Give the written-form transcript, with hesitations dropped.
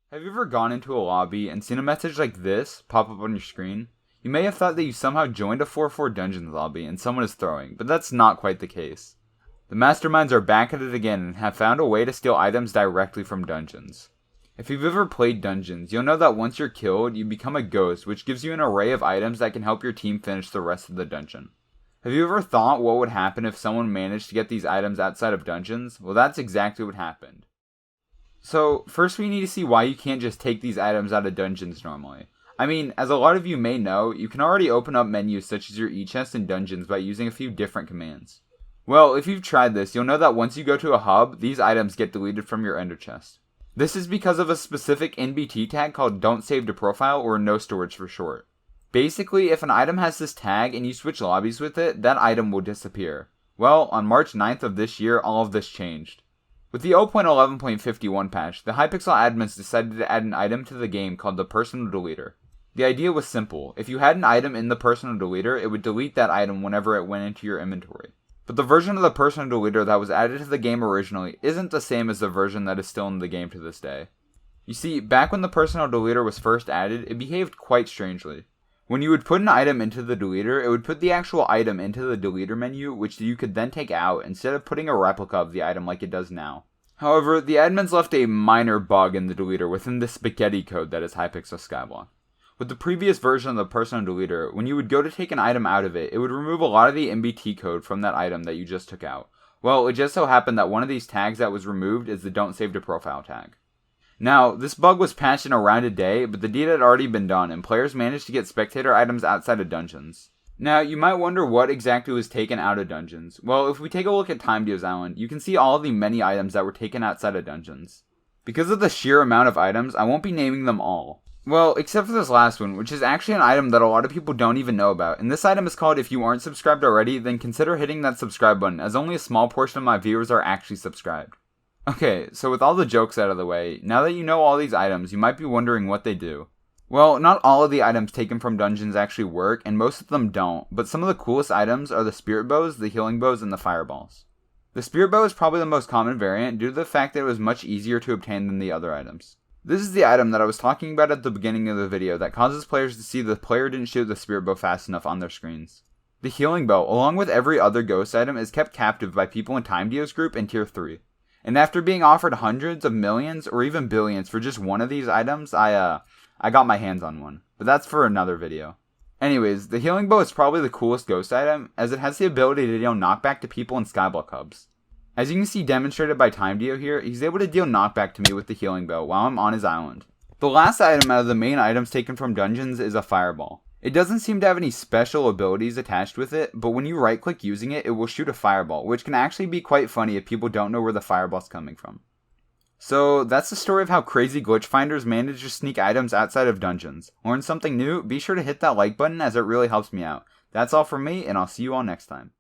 Have you ever gone into a lobby and seen a message like this pop up on your screen? You may have thought that you somehow joined a 4-4 Dungeons lobby and someone is throwing, but that's not quite the case. The masterminds are back at it again and have found a way to steal items directly from dungeons. If you've ever played dungeons, you'll know that once you're killed, you become a ghost, which gives you an array of items that can help your team finish the rest of the dungeon. Have you ever thought what would happen if someone managed to get these items outside of dungeons? Well, that's exactly what happened. So, first we need to see why you can't just take these items out of dungeons normally. I mean, as a lot of you may know, you can already open up menus such as your e-chest in dungeons by using a few different commands. Well, if you've tried this, you'll know that once you go to a hub, these items get deleted from your ender chest. This is because of a specific NBT tag called don't save to profile, or no storage for short. Basically, if an item has this tag and you switch lobbies with it, that item will disappear. Well, on March 9th of this year, all of this changed. With the 0.11.51 patch, the hypixel admins decided to add an item to the game called the personal deleter. The idea was simple. If you had an item in the personal deleter, it would delete that item whenever it went into your inventory. But the version of the personal deleter that was added to the game originally isn't the same as the version that is still in the game to this day. You see, back when the personal deleter was first added, it behaved quite strangely. When you would put an item into the deleter, it would put the actual item into the deleter menu, which you could then take out instead of putting a replica of the item like it does now. However, the admins left a minor bug in the deleter within the spaghetti code that is hypixel skyblock. With the previous version of the personal deleter, when you would go to take an item out of it, it would remove a lot of the MBT code from that item that you just took out. Well, it just so happened that one of these tags that was removed is the don't save to profile tag. Now, this bug was patched in around a day, but the deed had already been done, and players managed to get spectator items outside of dungeons. Now, you might wonder what exactly was taken out of dungeons. Well, if we take a look at TimeDeo's island, you can see all of the many items that were taken outside of dungeons. Because of the sheer amount of items, I won't be naming them all. Well, except for this last one, which is actually an item that a lot of people don't even know about, and this item is called if you aren't subscribed already, then consider hitting that subscribe button, as only a small portion of my viewers are actually subscribed. Okay, so with all the jokes out of the way, now that you know all these items, you might be wondering what they do. Well, not all of the items taken from dungeons actually work, and most of them don't, but some of the coolest items are the spirit bows, the healing bows, and the fireballs. The spirit bow is probably the most common variant due to the fact that it was much easier to obtain than the other items. This is the item that I was talking about at the beginning of the video that causes players to see the player didn't shoot the spirit bow fast enough on their screens. The healing bow, along with every other ghost item, is kept captive by people in TimeDeo's group in Tier 3. And after being offered hundreds of millions or even billions for just one of these items, I got my hands on one. But that's for another video. Anyways, the healing bow is probably the coolest ghost item, as it has the ability to deal knockback to people in skyblock hubs. As you can see demonstrated by TimeDeo here, he's able to deal knockback to me with the healing bow while I'm on his island. The last item out of the main items taken from dungeons is a fireball. It doesn't seem to have any special abilities attached with it, but when you right click using it, it will shoot a fireball, which can actually be quite funny if people don't know where the fireball's coming from. So that's the story of how crazy glitch finders manage to sneak items outside of dungeons. Learn something new? Be sure to hit that like button as it really helps me out. That's all from me, and I'll see you all next time.